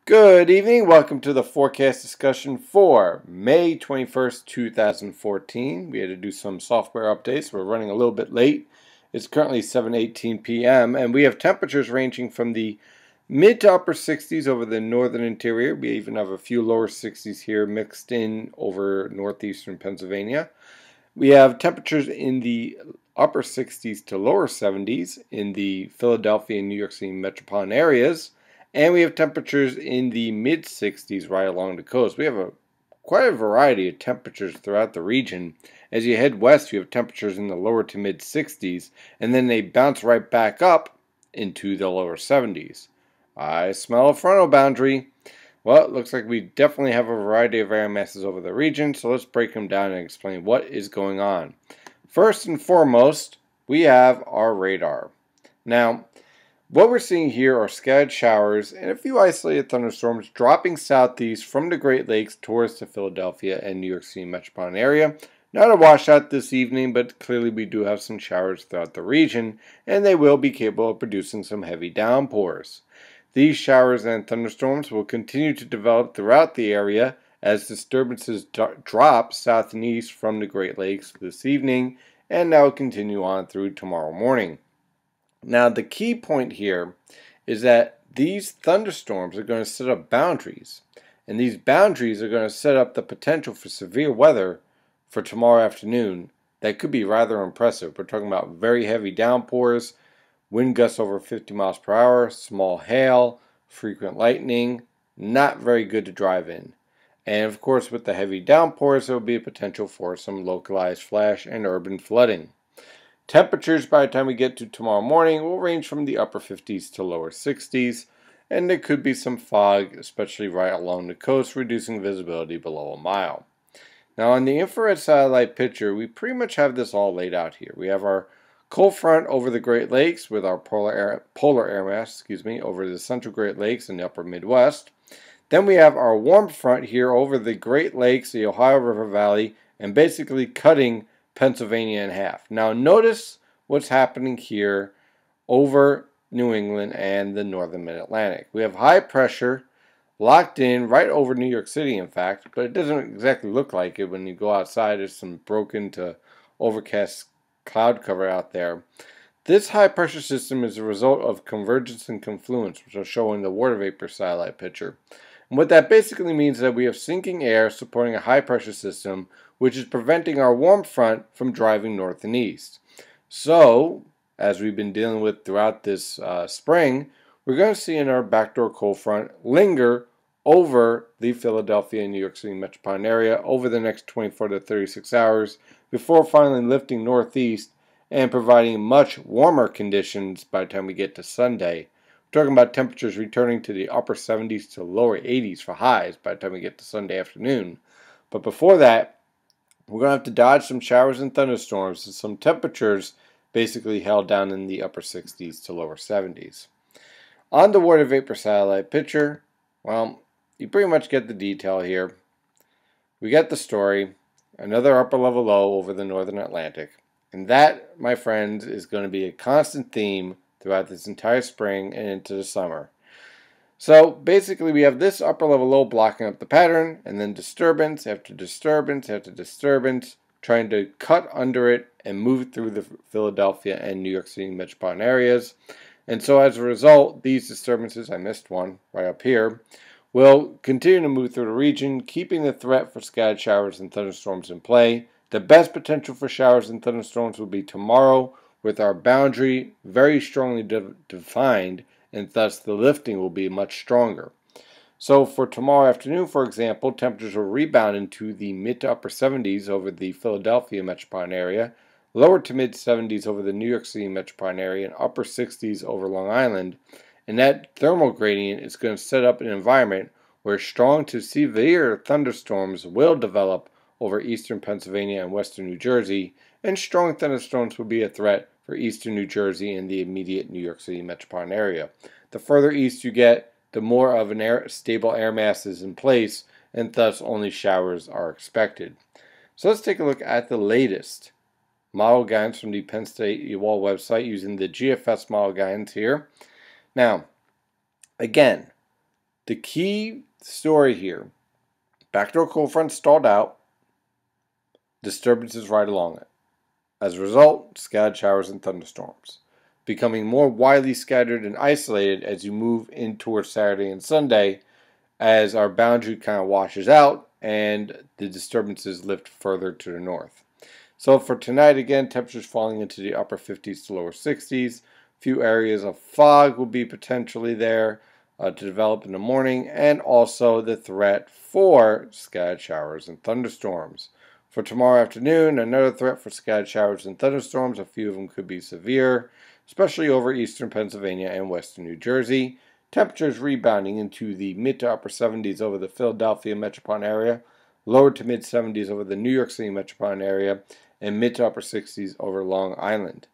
Good evening. Welcome to the forecast discussion for May 21st, 2014. We had to do some software updates. We're running a little bit late. It's currently 7:18 p.m. and we have temperatures ranging from the mid to upper 60s over the northern interior. We even have a few lower 60s here mixed in over northeastern Pennsylvania. We have temperatures in the upper 60s to lower 70s in the Philadelphia and New York City metropolitan areas. And we have temperatures in the mid 60s right along the coast. We have quite a variety of temperatures throughout the region. As you head west, you have temperatures in the lower to mid 60s, and then they bounce right back up into the lower 70s. I smell a frontal boundary. Well, it looks like we definitely have a variety of air masses over the region, so let's break them down and explain what is going on. First and foremost, we have our radar. Now, what we're seeing here are scattered showers and a few isolated thunderstorms dropping southeast from the Great Lakes towards the Philadelphia and New York City metropolitan area. Not a washout this evening, but clearly we do have some showers throughout the region, and they will be capable of producing some heavy downpours. These showers and thunderstorms will continue to develop throughout the area as disturbances drop south and east from the Great Lakes this evening, and that will continue on through tomorrow morning. Now, the key point here is that these thunderstorms are going to set up boundaries, and these boundaries are going to set up the potential for severe weather for tomorrow afternoon that could be rather impressive. We're talking about very heavy downpours, wind gusts over 50 miles per hour, small hail, frequent lightning, not very good to drive in. And of course, with the heavy downpours, there will be a potential for some localized flash and urban flooding. Temperatures by the time we get to tomorrow morning will range from the upper 50s to lower 60s, and there could be some fog, especially right along the coast, reducing visibility below a mile. Now, on the infrared satellite picture, we pretty much have this all laid out here. We have our cold front over the Great Lakes with our polar air mass, over the central Great Lakes and the upper Midwest. Then we have our warm front here over the Great Lakes, the Ohio River Valley, and basically cutting Pennsylvania in half. Now notice what's happening here over New England and the northern mid-Atlantic. We have high pressure locked in right over New York City, in fact, but it doesn't exactly look like it when you go outside. There's some broken to overcast cloud cover out there. This high pressure system is a result of convergence and confluence, which I'll show in the water vapor satellite picture. And what that basically means is that we have sinking air supporting a high pressure system, which is preventing our warm front from driving north and east. So, as we've been dealing with throughout this spring, we're going to see in our backdoor cold front linger over the Philadelphia and New York City metropolitan area over the next 24 to 36 hours before finally lifting northeast and providing much warmer conditions by the time we get to Sunday. We're talking about temperatures returning to the upper 70s to lower 80s for highs by the time we get to Sunday afternoon. But before that, we're going to have to dodge some showers and thunderstorms and some temperatures basically held down in the upper 60s to lower 70s. On the water vapor satellite picture, well, you pretty much get the detail here. We get the story, another upper level low over the northern Atlantic. And that, my friends, is going to be a constant theme throughout this entire spring and into the summer. So basically we have this upper level low blocking up the pattern, and then disturbance after disturbance after disturbance trying to cut under it and move through the Philadelphia and New York City metropolitan areas. And so as a result, these disturbances, I missed one right up here, will continue to move through the region, keeping the threat for scattered showers and thunderstorms in play. The best potential for showers and thunderstorms will be tomorrow, with our boundary very strongly defined, and thus the lifting will be much stronger. So for tomorrow afternoon, for example, temperatures will rebound into the mid to upper 70s over the Philadelphia metropolitan area, lower to mid 70s over the New York City metropolitan area, and upper 60s over Long Island. And that thermal gradient is going to set up an environment where strong to severe thunderstorms will develop over eastern Pennsylvania and western New Jersey, and strong thunderstorms will be a threat for eastern New Jersey and the immediate New York City metropolitan area. The further east you get, the more of an stable air mass is in place, and thus only showers are expected. So let's take a look at the latest model guidance from the Penn State EWOL website using the GFS model guidance here. Now, again, The key story here, backdoor cold front stalled out, disturbances right along it. As a result, scattered showers and thunderstorms, becoming more widely scattered and isolated as you move in towards Saturday and Sunday, as our boundary kind of washes out and the disturbances lift further to the north. So for tonight, again, temperatures falling into the upper 50s to lower 60s. A few areas of fog will be potentially there to develop in the morning, and also the threat for scattered showers and thunderstorms. For tomorrow afternoon, another threat for scattered showers and thunderstorms. A few of them could be severe, especially over eastern Pennsylvania and western New Jersey. Temperatures rebounding into the mid to upper 70s over the Philadelphia metropolitan area, lower to mid 70s over the New York City metropolitan area, and mid to upper 60s over Long Island.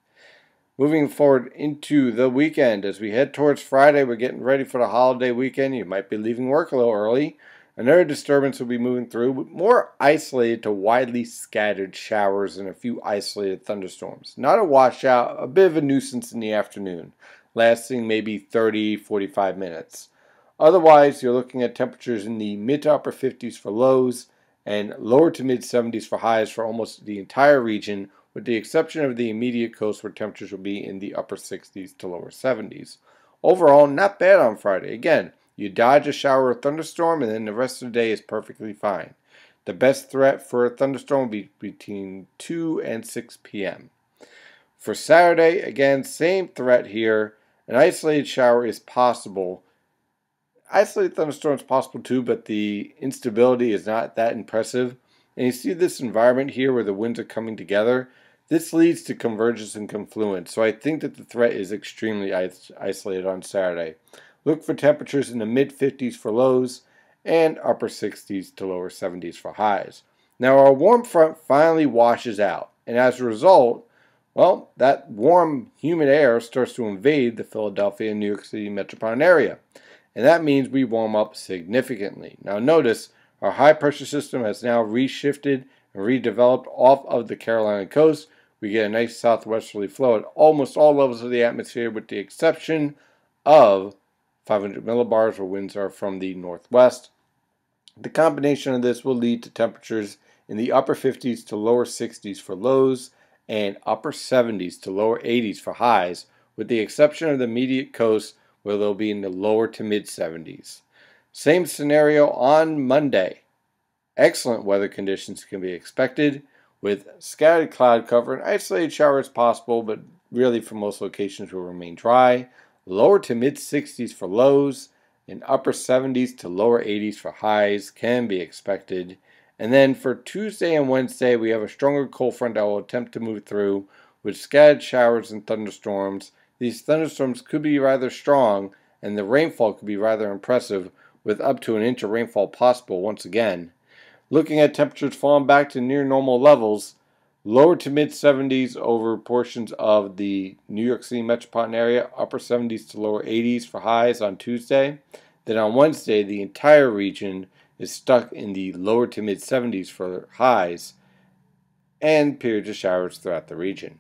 Moving forward into the weekend, as we head towards Friday, we're getting ready for the holiday weekend. You might be leaving work a little early. Another disturbance will be moving through, more isolated to widely scattered showers and a few isolated thunderstorms. Not a washout, a bit of a nuisance in the afternoon, lasting maybe 30-45 minutes. Otherwise, you're looking at temperatures in the mid to upper 50s for lows and lower to mid 70s for highs for almost the entire region, with the exception of the immediate coast where temperatures will be in the upper 60s to lower 70s. Overall, not bad on Friday. Again, you dodge a shower or thunderstorm, and then the rest of the day is perfectly fine. The best threat for a thunderstorm will be between 2 and 6 p.m. For Saturday, again, same threat here. An isolated shower is possible. Isolated thunderstorm is possible too, but the instability is not that impressive. And you see this environment here where the winds are coming together. This leads to convergence and confluence. So I think that the threat is extremely isolated on Saturday. Look for temperatures in the mid-50s for lows and upper 60s to lower 70s for highs. Now our warm front finally washes out, and as a result, well, that warm, humid air starts to invade the Philadelphia and New York City metropolitan area, and that means we warm up significantly. Now notice, our high-pressure system has now reshifted and redeveloped off of the Carolina coast. We get a nice southwesterly flow at almost all levels of the atmosphere, with the exception of 500 millibars where winds are from the northwest. The combination of this will lead to temperatures in the upper 50s to lower 60s for lows and upper 70s to lower 80s for highs, with the exception of the immediate coast where they'll be in the lower to mid 70s. Same scenario on Monday. Excellent weather conditions can be expected with scattered cloud cover and isolated showers possible, but really for most locations will remain dry. Lower to mid 60s for lows and upper 70s to lower 80s for highs can be expected. And then for Tuesday and Wednesday, we have a stronger cold front that will attempt to move through with scattered showers and thunderstorms. These thunderstorms could be rather strong, and the rainfall could be rather impressive, with up to an inch of rainfall possible once again. Looking at temperatures falling back to near normal levels, lower to mid 70s over portions of the New York City metropolitan area, upper 70s to lower 80s for highs on Tuesday. Then on Wednesday, the entire region is stuck in the lower to mid 70s for highs and periods of showers throughout the region.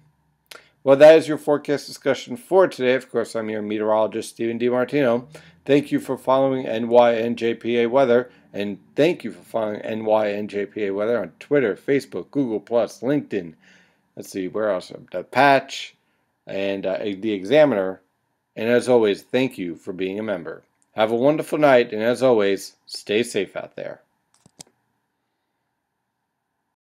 Well, that is your forecast discussion for today. Of course, I'm your meteorologist, Stephen DiMartino. Thank you for following NYNJPA Weather, and thank you for following NYNJPA Weather on Twitter, Facebook, Google+, LinkedIn. Let's see, where else? The Patch and the Examiner. And as always, thank you for being a member. Have a wonderful night, and as always, stay safe out there.